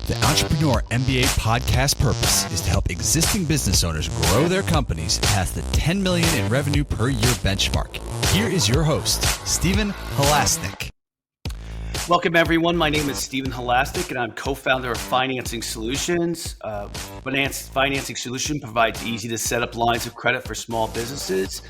The Entrepreneur MBA podcast purpose is to help existing business owners grow their companies past the $10 million in revenue per year benchmark. Here is your host, Stephen Halasnik. Welcome, everyone. My name is Stephen Halasnik, and I'm co-founder of Financing Solutions. Financing Solution provides easy to set up lines of credit for small businesses,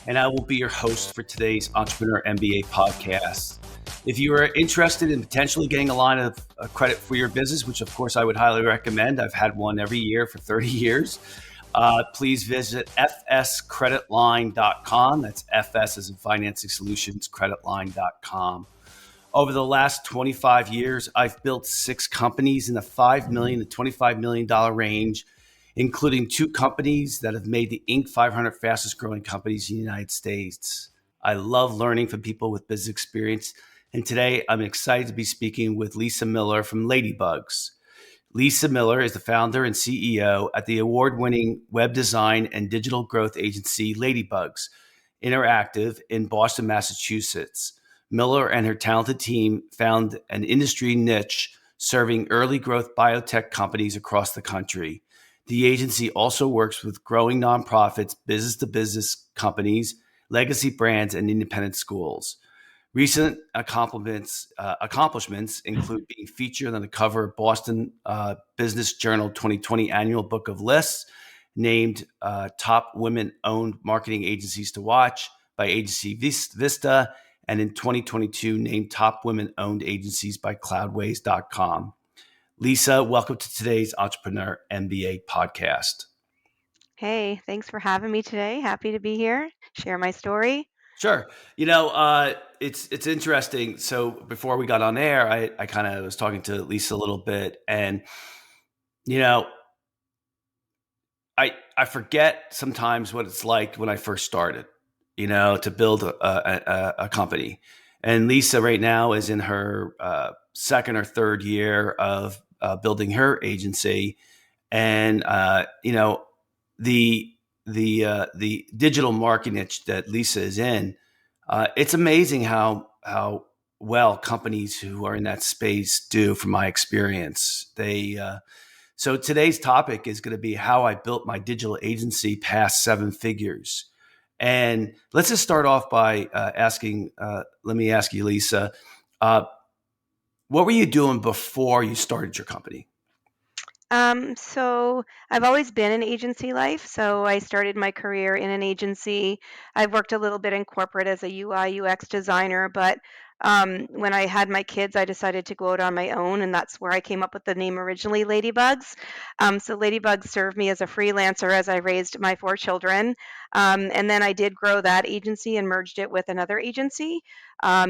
and I will be your host for today's Entrepreneur MBA podcast. If you are interested in potentially getting a line of credit for your business, which of course I would highly recommend, I've had one every year for 30 years, please visit fscreditline.com. That's FS as in Financing Solutions, creditline.com. Over the last 25 years, I've built 6 companies in the $5 million to $25 million range, including 2 companies that have made the Inc. 500 fastest growing companies in the United States. I love learning from people with business experience. And today I'm excited to be speaking with Lysa Miller from Ladybugs. Lysa Miller is the founder and CEO at the award-winning web design and digital growth agency Ladybugs Interactive in Boston, Massachusetts. Miller and her talented team found an industry niche serving early growth biotech companies across the country. The agency also works with growing nonprofits, business-to-business companies, legacy brands, and independent schools. Recent accomplishments include being featured on the cover of Boston Business Journal 2020 annual book of lists, named top women-owned marketing agencies to watch by agency Vista, and in 2022 named top women-owned agencies by Cloudways.com. Lysa, welcome to today's Entrepreneur MBA podcast. Hey, thanks for having me today. Happy to be here, share my story. Sure. It's interesting. So before we got on air, I kind of was talking to Lysa a little bit, and I forget sometimes what it's like when I first started, to build a company. And Lysa right now is in her second or third year of building her agency, and the digital marketing niche that Lysa is in, it's amazing how well companies who are in that space do. From my experience, so today's topic is going to be how I built my digital agency past 7 figures. And let's just start off by asking. Let me ask you, Lysa, what were you doing before you started your company? So I've always been in agency life. So I started my career in an agency. I've worked a little bit in corporate as a UI UX designer, but when I had my kids, I decided to go out on my own, and that's where I came up with the name originally, Ladybugs. So Ladybugs served me as a freelancer as I raised my 4 children, and then I did grow that agency and merged it with another agency.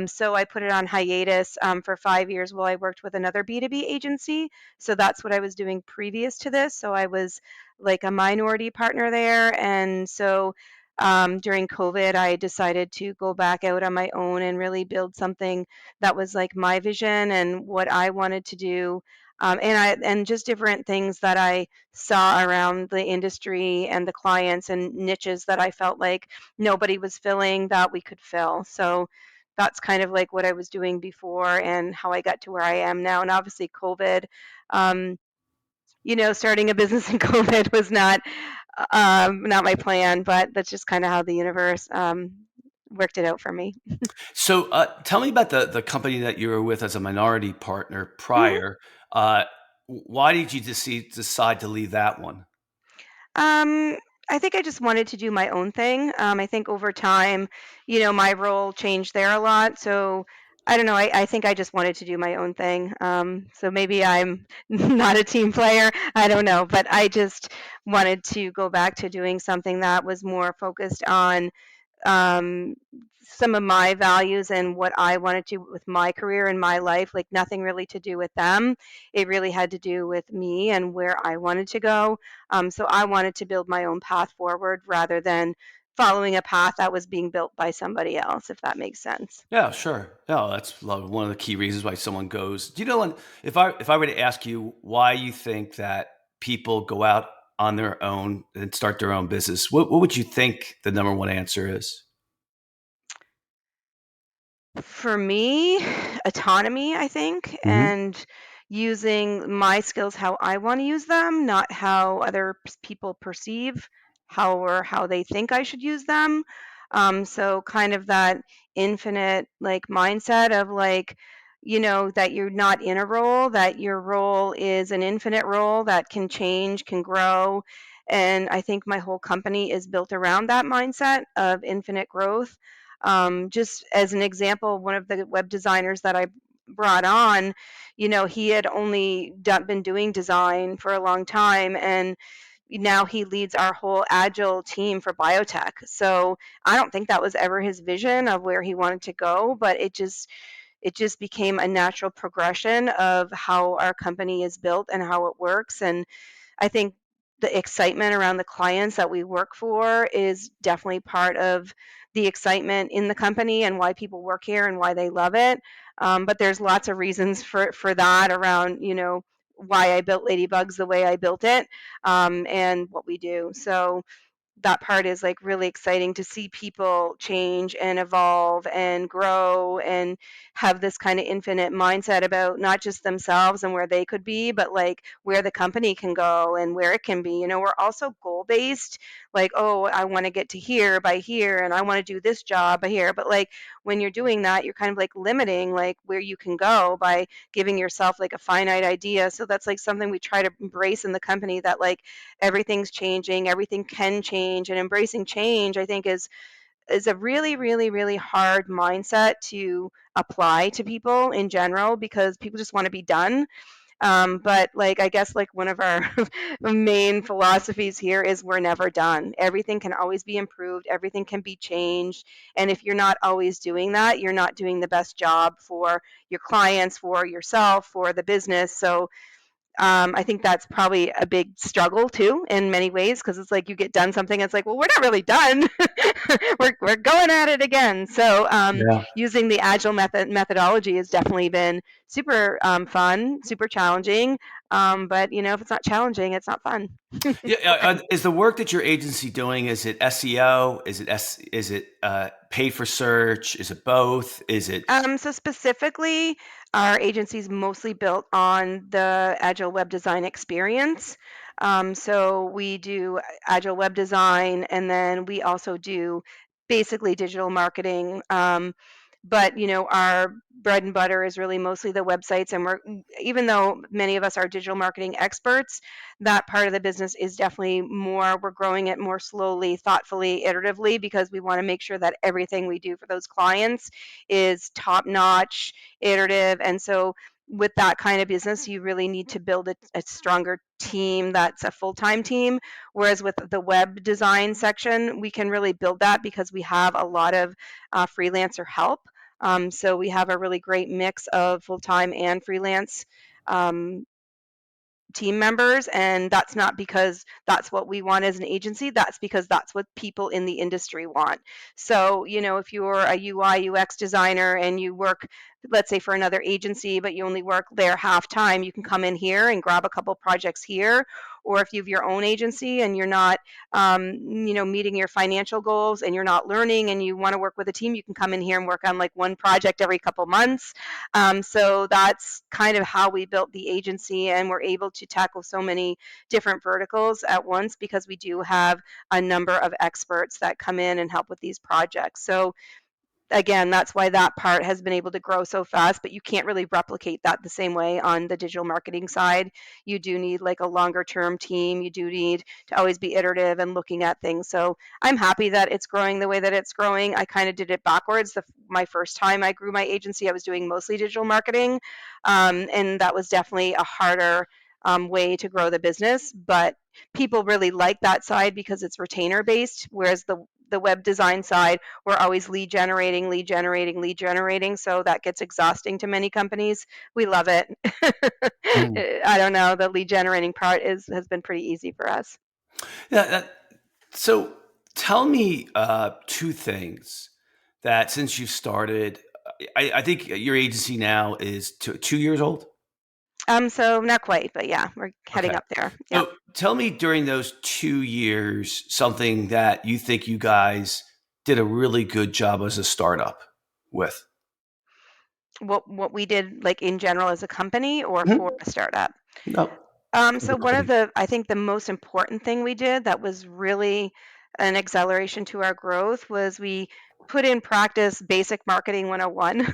So I put it on hiatus for 5 years while I worked with another B2B agency. So that's what I was doing previous to this. So I was like a minority partner there. And so during COVID, I decided to go back out on my own and really build something that was like my vision and what I wanted to do. And just different things that I saw around the industry and the clients and niches that I felt like nobody was filling that we could fill. So that's kind of like what I was doing before and how I got to where I am now. And obviously COVID, um, starting a business in COVID was not my plan, but that's just kind of how the universe worked it out for me. So tell me about the company that you were with as a minority partner Mhm. prior. Why did you decide to leave that one? Um, I think I just wanted to do my own thing. I think over time, my role changed there a lot. So I don't know. I think I just wanted to do my own thing. So maybe I'm not a team player. I don't know. But I just wanted to go back to doing something that was more focused on um, some of my values and what I wanted to with my career and my life, like nothing really to do with them. It really had to do with me and where I wanted to go. So I wanted to build my own path forward rather than following a path that was being built by somebody else, if that makes sense. Yeah, sure. No, that's one of the key reasons why someone goes. Do you know, if I were to ask you why you think that people go out on their own and start their own business, what would you think the number one answer is? For me, autonomy, I think, Hmm. and using my skills how I want to use them, not how other people perceive how they think I should use them. So kind of that infinite like mindset of like, that you're not in a role, that your role is an infinite role that can change, can grow. And I think my whole company is built around that mindset of infinite growth. Just as an example, one of the web designers that I brought on, he had only been doing design for a long time, and now he leads our whole agile team for biotech. So I don't think that was ever his vision of where he wanted to go, but it just became a natural progression of how our company is built and how it works. And I think the excitement around the clients that we work for is definitely part of the excitement in the company and why people work here and why they love it. But there's lots of reasons for that around, why I built Ladybugs the way I built it, and what we do. So that part is like really exciting to see people change and evolve and grow and have this kind of infinite mindset about not just themselves and where they could be, but like where the company can go and where it can be. We're also goal based, like, oh, I want to get to here by here and I want to do this job by here. But like when you're doing that, you're kind of like limiting like where you can go by giving yourself like a finite idea. So that's like something we try to embrace in the company, that like everything's changing, everything can change, and embracing change, I think, is a really, really, really hard mindset to apply to people in general, because people just want to be done. But like I guess like one of our main philosophies here is we're never done. Everything can always be improved, everything can be changed. And if you're not always doing that, you're not doing the best job for your clients, for yourself, for the business. So I think that's probably a big struggle too, in many ways, because it's like you get done something, it's like, well, we're not really done. we're going at it again. So Yeah. using the agile methodology has definitely been super fun, super challenging. But if it's not challenging, it's not fun. Yeah. Is the work that your agency doing, is it SEO? Is it paid for search? Is it both? Is it? So specifically, our agency is mostly built on the Agile web design experience. So we do Agile web design, and then we also do basically digital marketing. But our bread and butter is really mostly the websites, and even though many of us are digital marketing experts, that part of the business is definitely more. We're growing it more slowly, thoughtfully, iteratively, because we want to make sure that everything we do for those clients is top notch, iterative. And so with that kind of business, you really need to build a stronger team that's a full-time team. Whereas with the web design section, we can really build that because we have a lot of freelancer help. So we have a really great mix of full-time and freelance um, team members, and that's not because that's what we want as an agency, that's because that's what people in the industry want. So if you're a UI UX designer and you work, let's say, for another agency, but you only work there half time, you can come in here and grab a couple projects here. Or if you have your own agency and you're not meeting your financial goals and you're not learning and you want to work with a team, you can come in here and work on like one project every couple months. So that's kind of how we built the agency, and we're able to tackle so many different verticals at once because we do have a number of experts that come in and help with these projects. So again, that's why that part has been able to grow so fast, but you can't really replicate that the same way on the digital marketing side. You do need like a longer term team. You do need to always be iterative and looking at things. So I'm happy that it's growing the way that it's growing. I kind of did it backwards. My first time I grew my agency, I was doing mostly digital marketing. And that was definitely a harder way to grow the business. But people really like that side because it's retainer based, whereas the web design side, we're always lead generating, lead generating, lead generating. So that gets exhausting to many companies. We love it. Mm. I don't know. The lead generating part has been pretty easy for us. Yeah. So tell me two things that since you started, I think your agency now is 2 years old. So not quite, but yeah, we're heading Okay. up there. Yeah. So tell me during those 2 years something that you think you guys did a really good job as a startup with. what we did like in general as a company or for Mhm. a startup? No, as So a one of company. I think the most important thing we did that was really an acceleration to our growth was we put in practice basic marketing 101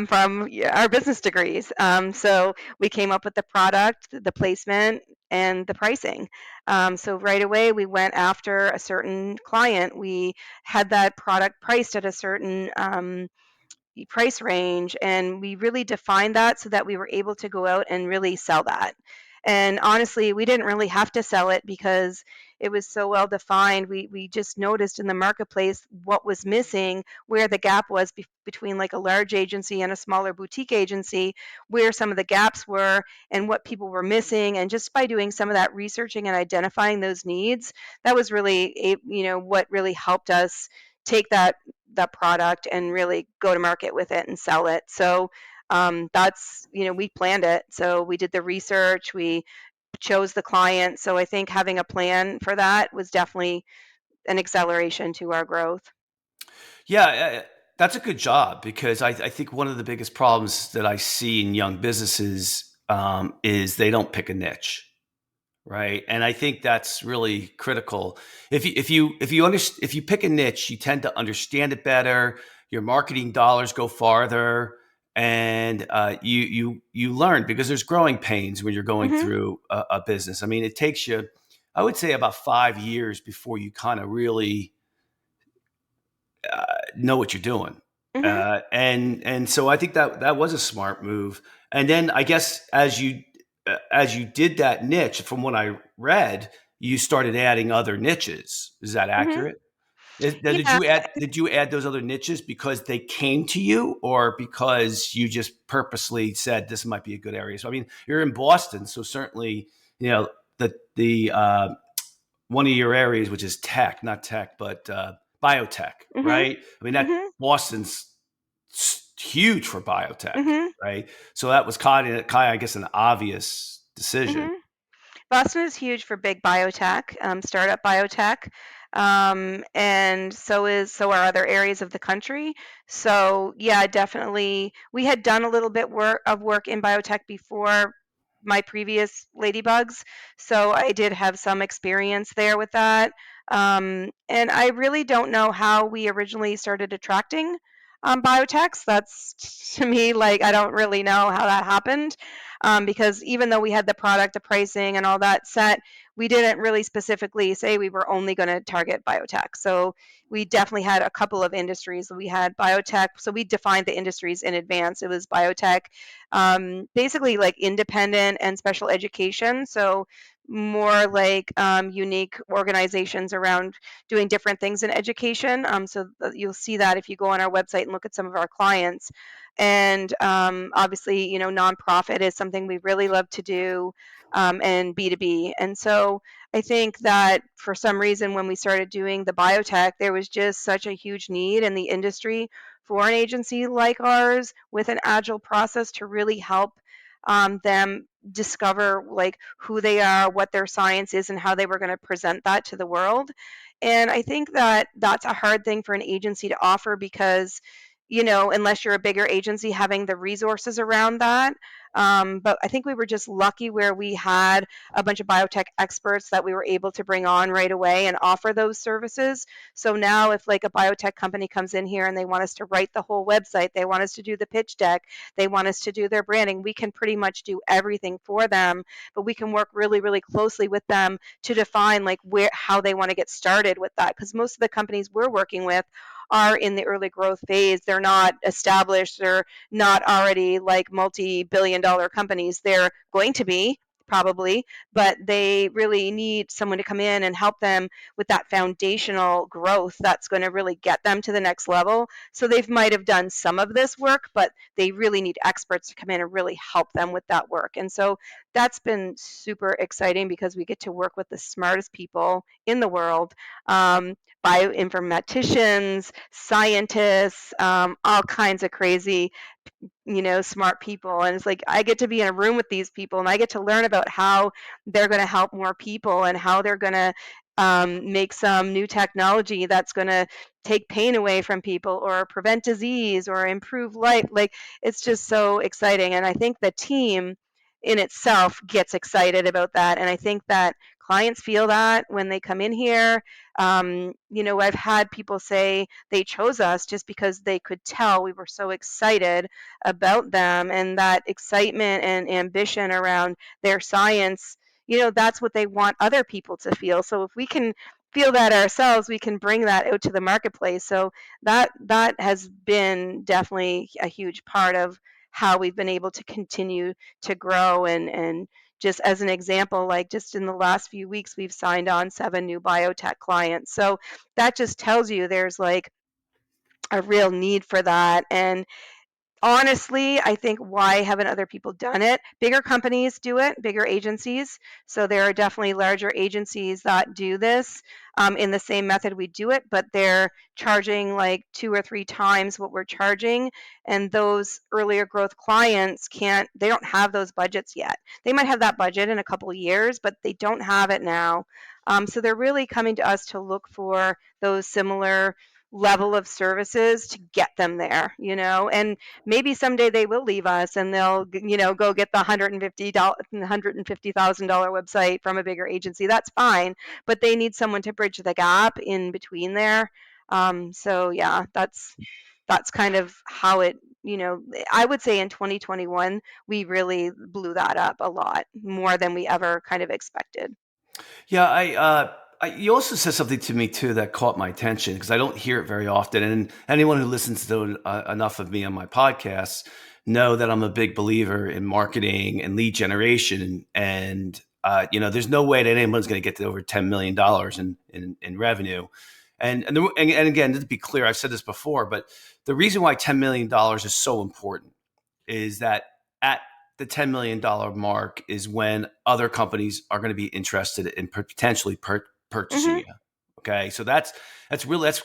from our business degrees. So we came up with the product, the placement, and the pricing. So right away, we went after a certain client. We had that product priced at a certain price range, and we really defined that so that we were able to go out and really sell that. And honestly, we didn't really have to sell it because it was so well defined. We just noticed in the marketplace what was missing, where the gap was between like a large agency and a smaller boutique agency, where some of the gaps were and what people were missing. And just by doing some of that researching and identifying those needs, that was really what really helped us take that product and really go to market with it and sell it. So that's, we planned it. So we did the research, we chose the client. So I think having a plan for that was definitely an acceleration to our growth. Yeah, that's a good job because I think one of the biggest problems that I see in young businesses is they don't pick a niche, right? And I think that's really critical. If you pick a niche, you tend to understand it better. Your marketing dollars go farther, and you learn because there's growing pains when you're going Hmm. through a business. I mean, it takes you, I would say, about 5 years before you kind of really know what you're doing. Hmm. And so I think that was a smart move. And then I guess as you did that niche, from what I read, you started adding other niches. Is that Hmm. accurate? Now, Yeah. did you add those other niches because they came to you, or because you just purposely said this might be a good area? So I mean, you're in Boston, so certainly the one of your areas, which is tech, not tech, but biotech, Hmm. right? I mean, that Hmm. Boston's huge for biotech, Hmm. right? So that was kind of, I guess, an obvious decision. Hmm. Boston is huge for big biotech, startup biotech, and so are other areas of the country. So yeah, definitely, we had done a little bit of work in biotech before my previous ladybugs, so I did have some experience there with that. And I really don't know how we originally started attracting biotechs. That's to me like I don't really know how that happened because even though we had the product, the pricing, and all that set, we didn't really specifically say we were only going to target biotech. So we definitely had a couple of industries. We had biotech, so we defined the industries in advance. It was biotech, basically like independent and special education. So more like unique organizations around doing different things in education. So you'll see that if you go on our website and look at some of our clients. And obviously, nonprofit is something we really love to do, and B2B. And so I think that for some reason, when we started doing the biotech, there was just such a huge need in the industry for an agency like ours with an agile process to really help them discover like who they are, what their science is, and how they were going to present that to the world. And I think that that's a hard thing for an agency to offer because unless you're a bigger agency having the resources around that. But I think we were just lucky where we had a bunch of biotech experts that we were able to bring on right away and offer those services. So now, if like a biotech company comes in here and they want us to write the whole website, they want us to do the pitch deck, they want us to do their branding, we can pretty much do everything for them. But we can work really, really closely with them to define like how they want to get started with that. Because most of the companies we're working with are in the early growth phase. They're not established. They're not already like multi-billion-dollar companies. They're going to be probably, but they really need someone to come in and help them with that foundational growth that's going to really get them to the next level. So they might have done some of this work, but they really need experts to come in and really help them with that work. And so that's been super exciting because we get to work with the smartest people in the world, bioinformaticians, scientists, all kinds of crazy, smart people. And it's like I get to be in a room with these people and I get to learn about how they're going to help more people and how they're going to make some new technology that's going to take pain away from people or prevent disease or improve life. Like, it's just so exciting. And I think the team in itself gets excited about that. And I think that clients feel that when they come in here. I've had people say they chose us just because they could tell we were so excited about them, and that excitement and ambition around their science, that's what they want other people to feel. So if we can feel that ourselves, we can bring that out to the marketplace. So that has been definitely a huge part of how we've been able to continue to grow. And just as an example, like just in the last few weeks, we've signed on 7 new biotech clients. So that just tells you there's like a real need for that. And honestly, I think, why haven't other people done it? Bigger companies do it, bigger agencies. So there are definitely larger agencies that do this in the same method we do it, but they're charging like 2 or 3 times what we're charging. And those earlier growth clients they don't have those budgets yet. They might have that budget in a couple of years, but they don't have it now. So they're really coming to us to look for those similar level of services to get them there, and maybe someday they will leave us and they'll go get the $150,000 website from a bigger agency. That's fine, but they need someone to bridge the gap in between there. So yeah, that's kind of how it, I would say in 2021 we really blew that up a lot more than we ever kind of expected. Yeah, you also said something to me too that caught my attention because I don't hear it very often. And anyone who listens to enough of me on my podcasts know that I'm a big believer in marketing and lead generation. And there's no way that anyone's going to get to over $10 million in revenue. And again, to be clear, I've said this before, but the reason why $10 million is so important is that at the $10 million mark is when other companies are going to be interested in potentially purchasing Hmm. you. Okay. So that's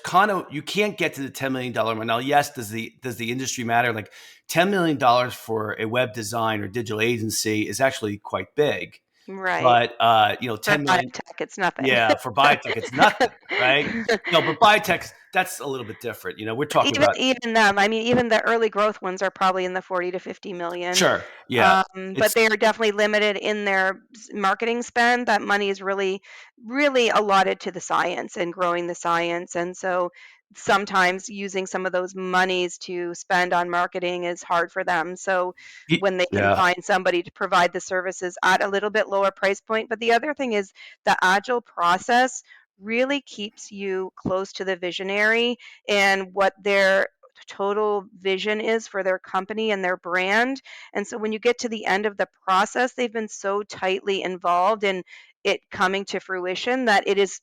kind of, you can't get to the $10 million mark. Now, yes, does the industry matter? Like $10 million for a web design or digital agency is actually quite big, Right. but For 10 million, biotech, it's nothing. yeah, for biotech, it's nothing, right? But biotech, that's a little bit different. We're talking Even about, even them, I mean, even the early growth ones are probably in the 40 to 50 million. sure. Yeah. But It's, they are definitely limited in their marketing spend. That money is really, really allotted to the science and growing the science. And so sometimes using some of those monies to spend on marketing is hard for them. So when they can yeah. find somebody to provide the services at a little bit lower price point. But the other thing is the agile process really keeps you close to the visionary and what their total vision is for their company and their brand. And so when you get to the end of the process, they've been so tightly involved in it coming to fruition that it is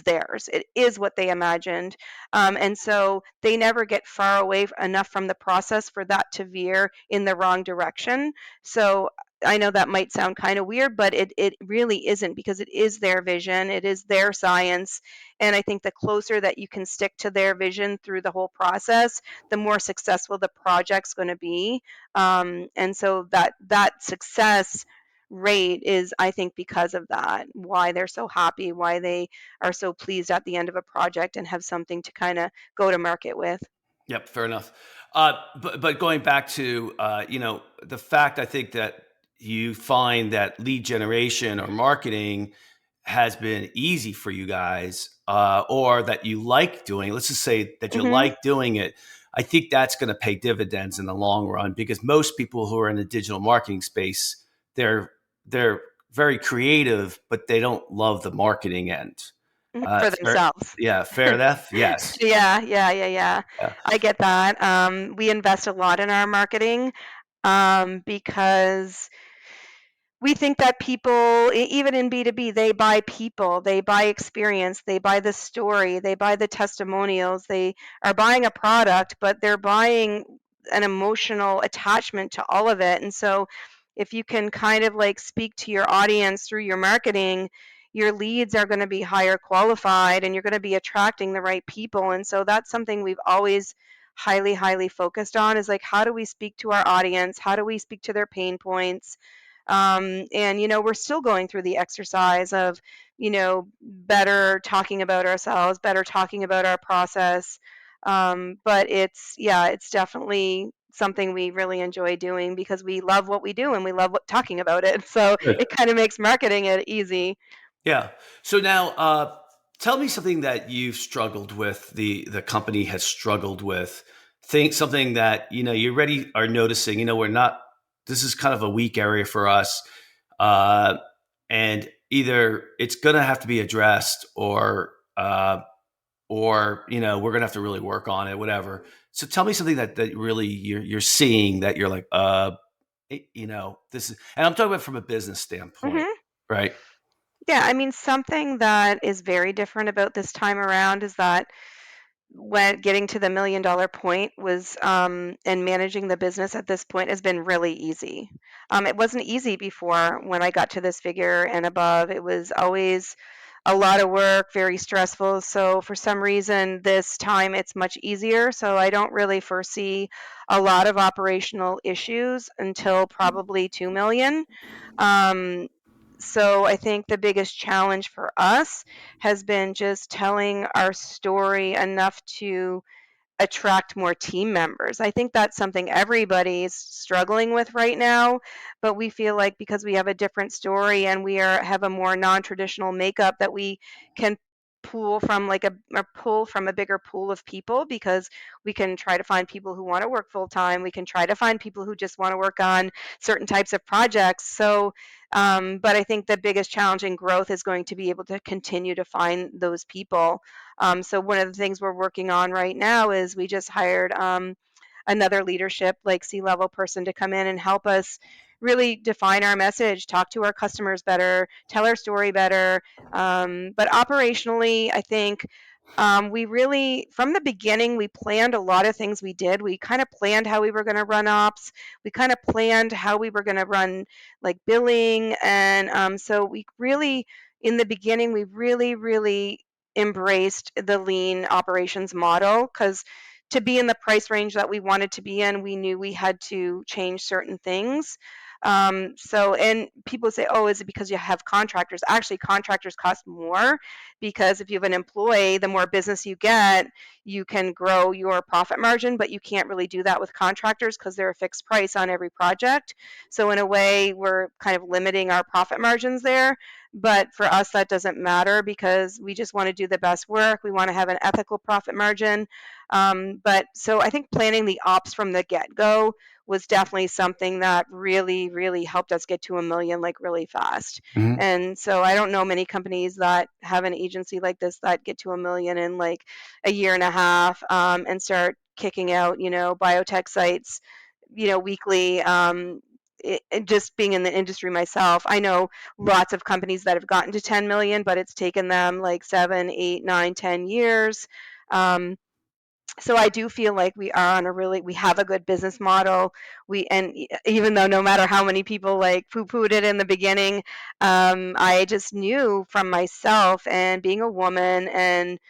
theirs. It is what they imagined. And so they never get far away enough from the process for that to veer in the wrong direction. So I know that might sound kind of weird, but it really isn't, because it is their vision, it is their science. And I think the closer that you can stick to their vision through the whole process, the more successful the project's going to be. And so that success rate is, I think, because of that, why they're so happy, why they are so pleased at the end of a project and have something to kind of go to market with. Yep, fair enough. But going back to the fact, I think that you find that lead generation or marketing has been easy for you guys, or that you like doing. Let's just say that you Hmm. like doing it. I think that's going to pay dividends in the long run, because most people who are in the digital marketing space, they're very creative, but they don't love the marketing end. For Fair, themselves. yeah, fair enough. Yes. Yeah, yeah, yeah, yeah. Yeah. I get that. We invest a lot in our marketing, because we think that people, even in B2B, they buy people, they buy experience, they buy the story, they buy the testimonials, they are buying a product, but they're buying an emotional attachment to all of it. And so if you can kind of like speak to your audience through your marketing, your leads are going to be higher qualified and you're going to be attracting the right people. And so that's something we've always highly focused on, is like, how do we speak to our audience? How do we speak to their pain points? And, we're still going through the exercise of, better talking about ourselves, better talking about our process. But it's definitely something we really enjoy doing because we love what we do and we love talking about it. So it Good. kind of makes marketing it easy. Yeah. So now, tell me something that you've struggled with, the company has struggled with. Think something that you already are noticing. We're not. This is kind of a weak area for us, uh, and either it's going to have to be addressed, or we're going to have to really work on it. Whatever. So tell me something that really you're seeing that you're like, this is, and I'm talking about from a business standpoint, Hmm. right? Yeah, I mean, something that is very different about this time around is that when getting to the $1 million point was and managing the business at this point has been really easy. It wasn't easy before when I got to this figure and above. It was always a lot of work, very stressful. So for some reason, this time it's much easier. So I don't really foresee a lot of operational issues until probably 2 million. Um, so I think the biggest challenge for us has been just telling our story enough to attract more team members. I think that's something everybody's struggling with right now, but we feel like because we have a different story and have a more non-traditional makeup that we can pull from or pull from a bigger pool of people because we can try to find people who want to work full time. We can try to find people who just want to work on certain types of projects. So, but I think the biggest challenge in growth is going to be able to continue to find those people. So one of the things we're working on right now is we just hired another leadership, like C-level person, to come in and help us really define our message, talk to our customers better, tell our story better. But operationally, I think we really, from the beginning, we planned a lot of things we did. We kind of planned how we were going to run ops. We kind of planned how we were going to run like billing. And so we really, in the beginning, we really, really embraced the lean operations model because to be in the price range that we wanted to be in, we knew we had to change certain things. And people say, oh, is it because you have contractors? Actually, contractors cost more because if you have an employee, the more business you get, you can grow your profit margin, but you can't really do that with contractors because they're a fixed price on every project. So in a way, we're kind of limiting our profit margins there. But for us, that doesn't matter because we just want to do the best work. We want to have an ethical profit margin. But so I think planning the ops from the get-go was definitely something that really, really helped us get to a million like really fast. Mhm. And so I don't know many companies that have an agency like this that get to a million in like a year and a half and start kicking out, biotech sites, weekly. Just being in the industry myself, I know lots of companies that have gotten to 10 million, but it's taken them like 7, 8, 9, 10 years. Um, so I do feel like we have a good business model. Even though no matter how many people like poo-pooed it in the beginning, I just knew from myself and being a woman and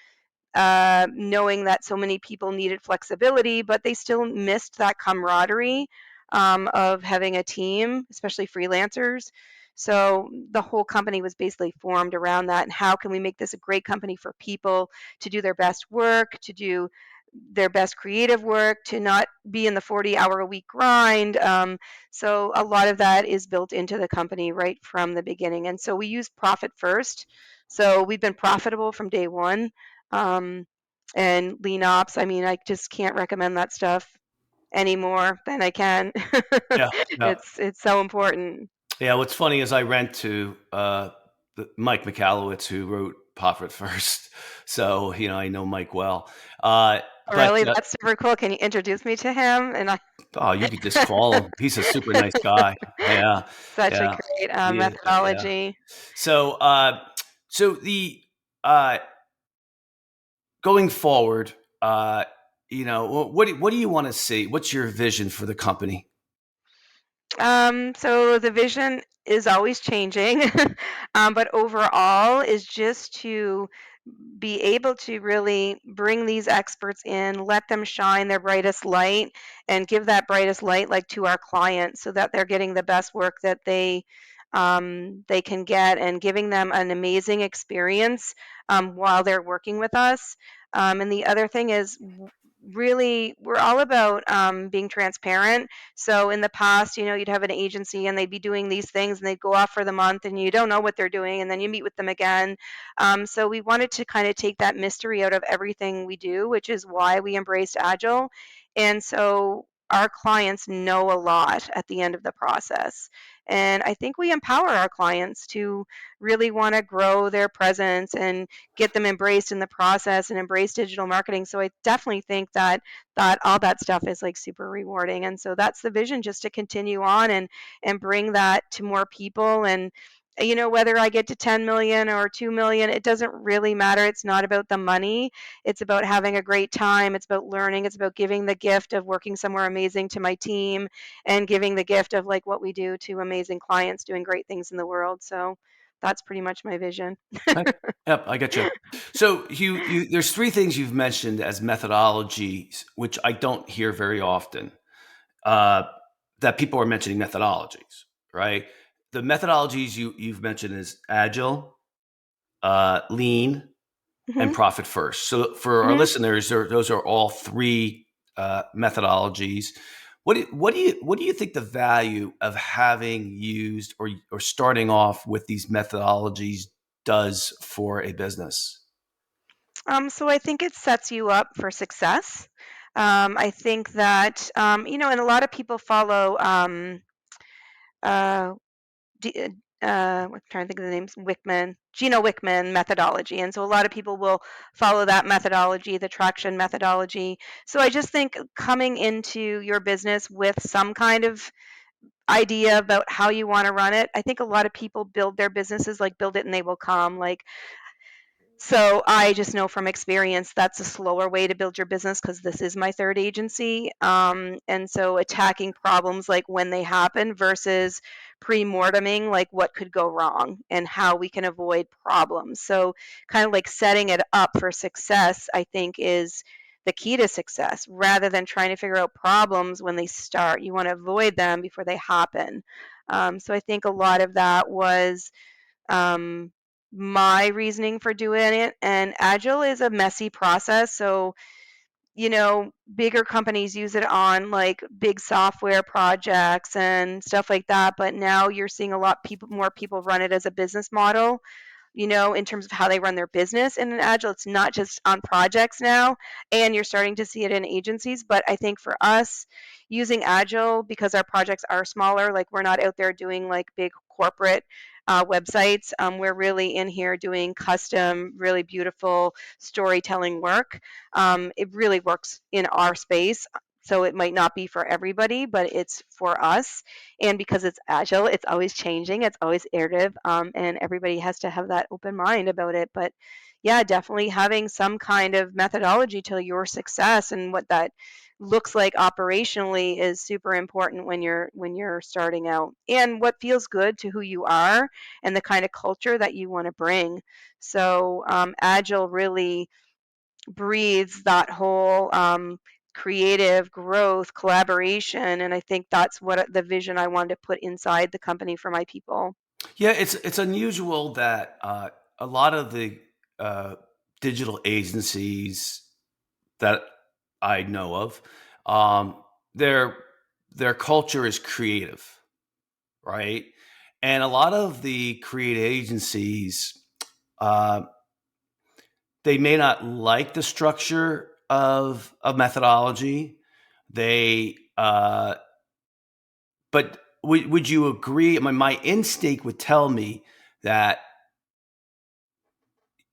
knowing that so many people needed flexibility, but they still missed that camaraderie of having a team, especially freelancers. So the whole company was basically formed around that. And how can we make this a great company for people to do their best work, to do their best creative work, to not be in the 40-hour-a-week grind. So a lot of that is built into the company right from the beginning. And so we use profit first. So we've been profitable from day one. Um, and lean ops, I mean, I just can't recommend that stuff any more than I can. Yeah, yeah, It's so important. yeah. What's funny is I rent to Mike McAllowitz, who wrote Profit First, so I know Mike well. Oh, But really? That's super cool. Can you introduce me to him? And I oh, you could just call him. He's a super nice guy. Yeah, such a yeah, great yeah. methodology. So, the uh, going forward, what do you want to see? What's your vision for the company? So the vision is always changing, but overall is just to be able to really bring these experts in, let them shine their brightest light, and give that brightest light like to our clients so that they're getting the best work that they can get, and giving them an amazing experience while they're working with us. And the other thing is, really, we're all about being transparent. So in the past, you'd have an agency and they'd be doing these things and they'd go off for the month and you don't know what they're doing, and then you meet with them again. So we wanted to kind of take that mystery out of everything we do, which is why we embraced Agile. And so our clients know a lot at the end of the process. And I think we empower our clients to really want to grow their presence and get them embraced in the process and embrace digital marketing. So I definitely think that all that stuff is like super rewarding. And so that's the vision, just to continue on and bring that to more people. And whether I get to 10 million or 2 million, it doesn't really matter. It's not about the money. It's about having a great time. It's about learning. It's about giving the gift of working somewhere amazing to my team, and giving the gift of like what we do to amazing clients doing great things in the world. So that's pretty much my vision. Okay. Yep, I get you. So there's three things you've mentioned as methodologies, which I don't hear very often. Uh, that people are mentioning methodologies, right? The methodologies you've mentioned is agile, lean, and Hmm. profit first. So for our Hmm. listeners, those are all three methodologies. What do you think the value of having used or starting off with these methodologies does for a business? So I think it sets you up for success. I think that, and a lot of people follow, uh, I'm trying to think of the names, Gino Wickman methodology. And so a lot of people will follow that methodology, the traction methodology. So I just think coming into your business with some kind of idea about how you want to run it. I think a lot of people build their businesses like build it and they will come. Like, so I just know from experience that's a slower way to build your business, because this is my third agency. And so attacking problems like when they happen versus pre-morteming like what could go wrong and how we can avoid problems. So kind of like setting it up for success, I think, is the key to success, rather than trying to figure out problems when they start. You want to avoid them before they happen. So I think a lot of that was um, my reasoning for doing it. And Agile is a messy process. So, bigger companies use it on like big software projects and stuff like that. But now you're seeing more people run it as a business model, in terms of how they run their business in an Agile. It's not just on projects now, and you're starting to see it in agencies. But I think for us, using Agile, because our projects are smaller, like we're not out there doing like big corporate websites. We're really in here doing custom, really beautiful storytelling work. It really works in our space. So it might not be for everybody, but it's for us. And because it's agile, it's always changing, it's always iterative, and everybody has to have that open mind about it. But yeah, definitely having some kind of methodology to your success and what that looks like operationally is super important when you're starting out, and what feels good to who you are and the kind of culture that you want to bring. So agile really breathes that whole creative growth, collaboration, and I think that's what the vision I wanted to put inside the company for my people. Yeah, it's unusual that a lot of the uh, digital agencies that I know of, um, their their culture is creative, right? And a lot of the creative agencies, uh, they may not like the structure of methodology. They, but would you agree? My instinct would tell me that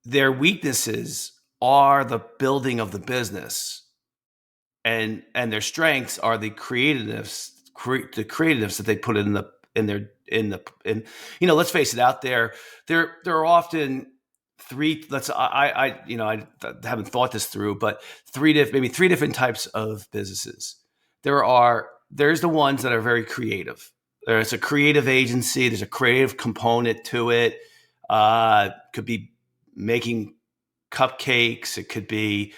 their weaknesses are the building of the business, and their strengths are the creativeness that they put in the let's face it, out there are often three let's I haven't thought this through, but maybe three different types of businesses. There's the ones that are very creative. There's a creative agency, there's a creative component to it. Could be making cupcakes. It could be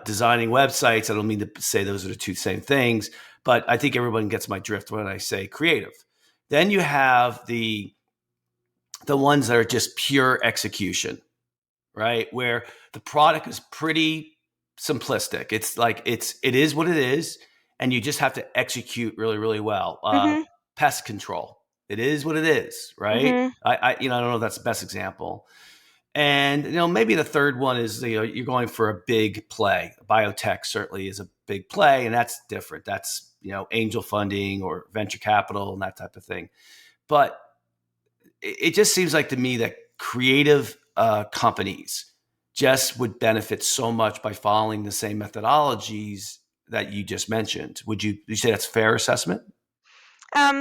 designing websites. I don't mean to say those are the two same things, but I think everyone gets my drift when I say creative. Then you have the ones that are just pure execution, right? Where the product is pretty simplistic. It's like it is what it is, and you just have to execute really, really well. Mhm. Pest control. It is what it is, right? Mhm. I don't know if that's the best example. And maybe the third one is you're going for a big play. Biotech certainly is a big play, and that's different. That's angel funding or venture capital and that type of thing. But it just seems like to me that creative companies just would benefit so much by following the same methodologies that you just mentioned. Would you say that's a fair assessment?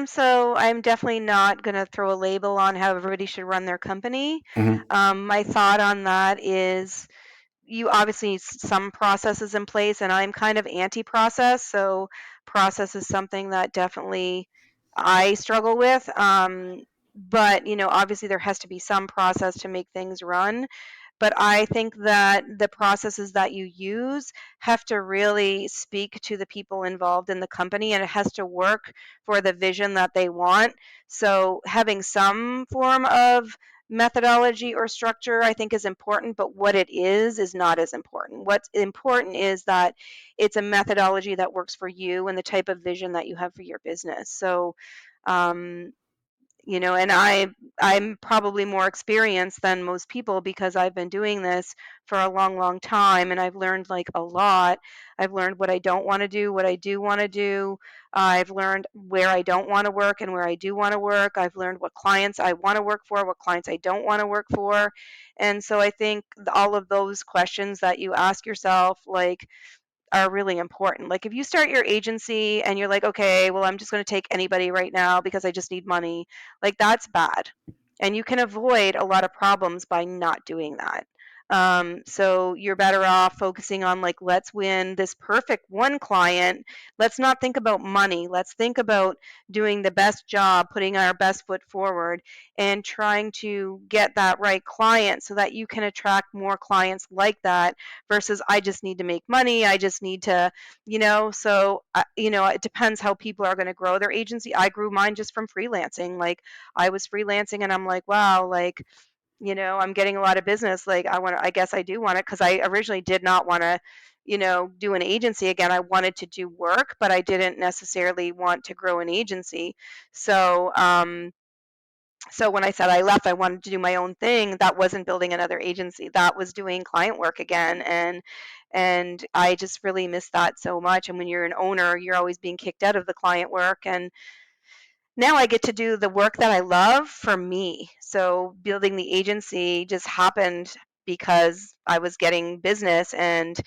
So I'm definitely not going to throw a label on how everybody should run their company. Mm-hmm. My thought on that is you obviously need some processes in place, and I'm kind of anti-process, so process is something that definitely I struggle with. But obviously there has to be some process to make things run. But I think that the processes that you use have to really speak to the people involved in the company, and it has to work for the vision that they want. So having some form of methodology or structure I think is important, but what it is not as important. What's important is that it's a methodology that works for you and the type of vision that you have for your business. So um, and I'm probably more experienced than most people because I've been doing this for a long, long time, and I've learned like a lot. I've learned what I don't want to do, what I do want to do. I've learned where I don't want to work and where I do want to work. I've learned what clients I want to work for, what clients I don't want to work for. And so I think all of those questions that you ask yourself, like, are really important. Like if you start your agency and you're like, okay, well, I'm just going to take anybody right now because I just need money, like that's bad. And you can avoid a lot of problems by not doing that. So you're better off focusing on like, let's win this perfect one client. Let's not think about money. Let's think about doing the best job, putting our best foot forward, and trying to get that right client so that you can attract more clients like that versus I just need to make money. I just need to, it depends how people are going to grow their agency. I grew mine just from freelancing. Like I was freelancing and I'm like, wow, like, I'm getting a lot of business. Like I guess I do want it because I originally did not want to, do an agency again. I wanted to do work, but I didn't necessarily want to grow an agency. So, so when I said I left, I wanted to do my own thing. That wasn't building another agency. That was doing client work again. And I just really miss that so much. And when you're an owner, you're always being kicked out of the client work. And now I get to do the work that I love for me. So building the agency just happened because I was getting business, and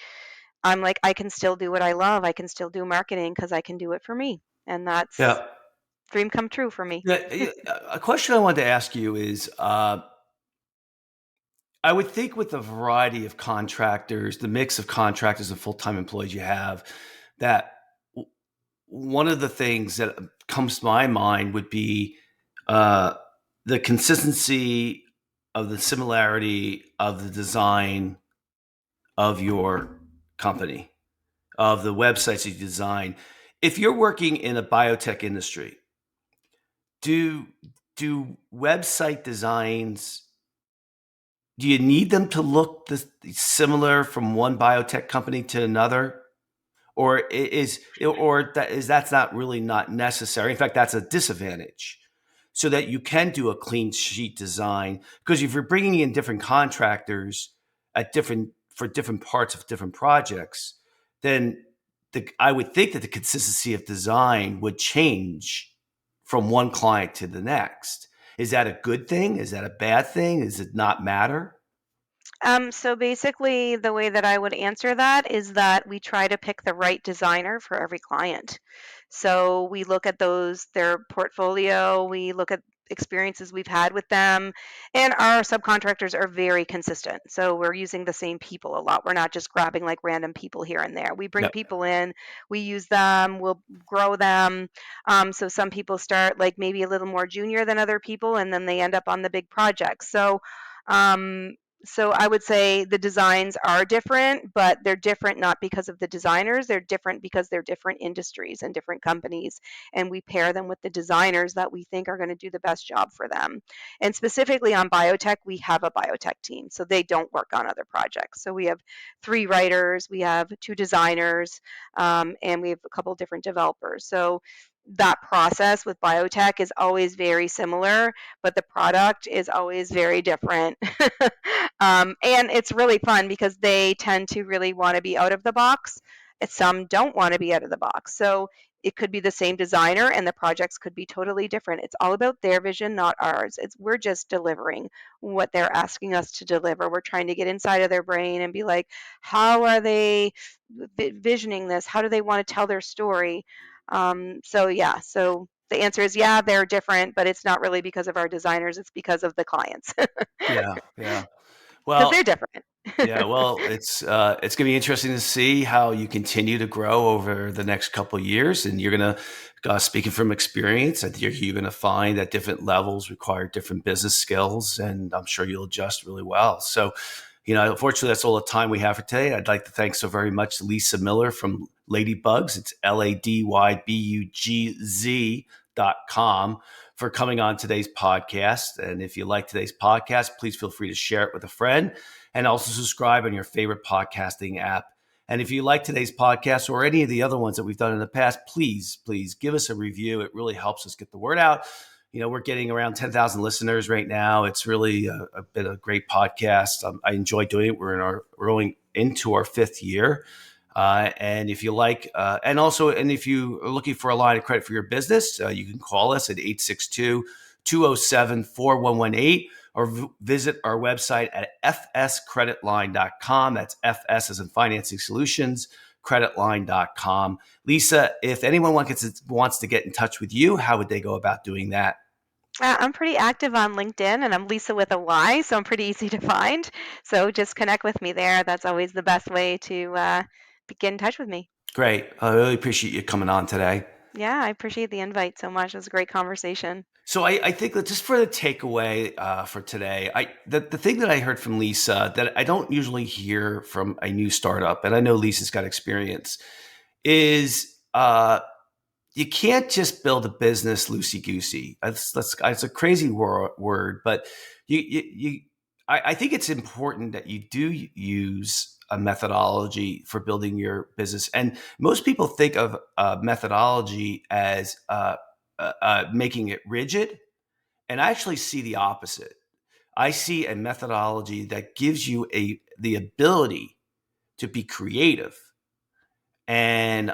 I'm like, I can still do what I love. I can still do marketing because I can do it for me. And that's Yeah. dream come true for me. A question I wanted to ask you is I would think with the variety of contractors, the mix of contractors and full time employees you have, that one of the things that comes to my mind would be uh, the consistency of the similarity of the design of your company, of the websites you design. If you're working in a biotech industry, do website designs, do you need them to look similar from one biotech company to another? Or that's not really not necessary. In fact, that's a disadvantage, so that you can do a clean sheet design. Because if you're bringing in different contractors for different parts of different projects, then I would think that the consistency of design would change from one client to the next. Is that a good thing? Is that a bad thing? Does it not matter? So basically, the way that I would answer that is that we try to pick the right designer for every client. So we look at their portfolio, we look at experiences we've had with them, and our subcontractors are very consistent. So we're using the same people a lot. We're not just grabbing like random people here and there. We bring Yep. people in, we use them, we'll grow them. So some people start like maybe a little more junior than other people, and then they end up on the big projects. So So I would say the designs are different, but they're different not because of the designers. They're different because they're different industries and different companies. And we pair them with the designers that we think are going to do the best job for them. And specifically on biotech, we have a biotech team. So they don't work on other projects. So we have 3 writers, we have 2 designers, and we have a couple different developers. So that process with biotech is always very similar, but the product is always very different. And it's really fun because they tend to really want to be out of the box. And some don't want to be out of the box. So it could be the same designer and the projects could be totally different. It's all about their vision, not ours. We're just delivering what they're asking us to deliver. We're trying to get inside of their brain and be like, how are they visioning this? How do they want to tell their story? So the answer is yeah, they're different, but it's not really because of our designers. It's because of the clients Yeah, yeah. because Well, they're different. yeah, well, it's going to be interesting to see how you continue to grow over the next couple of years, and you're going to, speaking from experience, I think you're going to find that different levels require different business skills, and I'm sure you'll adjust really well. So, unfortunately, that's all the time we have for today. I'd like to thank so very much Lysa Miller from Ladybugs. It's LADYBUGZ.com for coming on today's podcast. And if you like today's podcast, please feel free to share it with a friend and also subscribe on your favorite podcasting app. And if you like today's podcast or any of the other ones that we've done in the past, please give us a review. It really helps us get the word out. We're getting around 10,000 listeners right now. It's really been a great podcast. I enjoy doing it. We're going into our 5th year. And if you like, and if you are looking for a line of credit for your business, you can call us at 862-207-4118 or visit our website at fscreditline.com. That's FS as in Financing Solutions, creditline.com. Lysa, if anyone wants to get in touch with you, how would they go about doing that? I'm pretty active on LinkedIn, and I'm Lysa with a Y, so I'm pretty easy to find. So just connect with me there. That's always the best way to get in touch with me. Great. I really appreciate you coming on today. Yeah, I appreciate the invite so much. It was a great conversation. So I think that just for the takeaway for today, the thing that I heard from Lysa that I don't usually hear from a new startup, and I know Lysa's got experience, is you can't just build a business loosey-goosey. It's a crazy word, but I think it's important that you do use a methodology for building your business. And most people think of methodology as making it rigid. And I actually see the opposite. I see a methodology that gives you the ability to be creative. And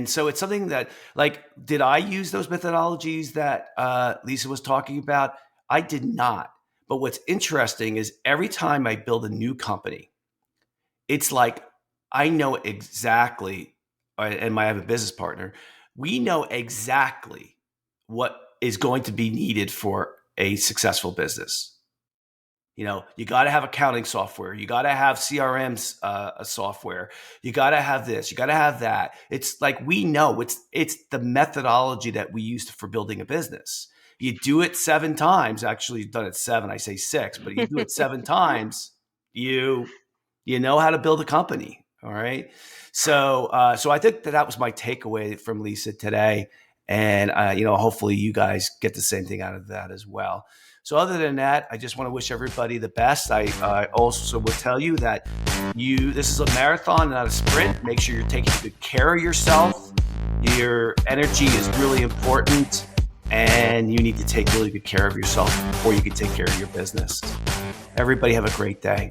so it's something that, like, did I use those methodologies that Lysa was talking about? I did not. But what's interesting is every time I build a new company, it's like I know exactly, and I have a business partner, we know exactly what is going to be needed for a successful business. You got to have accounting software. You got to have CRM software. You got to have this. You got to have that. It's like we know it's the methodology that we use for building a business. You do it 7 times. Actually, you've done it 7. I say 6, but you do it 7 times. You know how to build a company. All right. So I think that was my takeaway from Lysa today. And, hopefully you guys get the same thing out of that as well. So other than that, I just want to wish everybody the best. I also will tell you that this is a marathon, not a sprint. Make sure you're taking good care of yourself. Your energy is really important, and you need to take really good care of yourself before you can take care of your business. Everybody have a great day.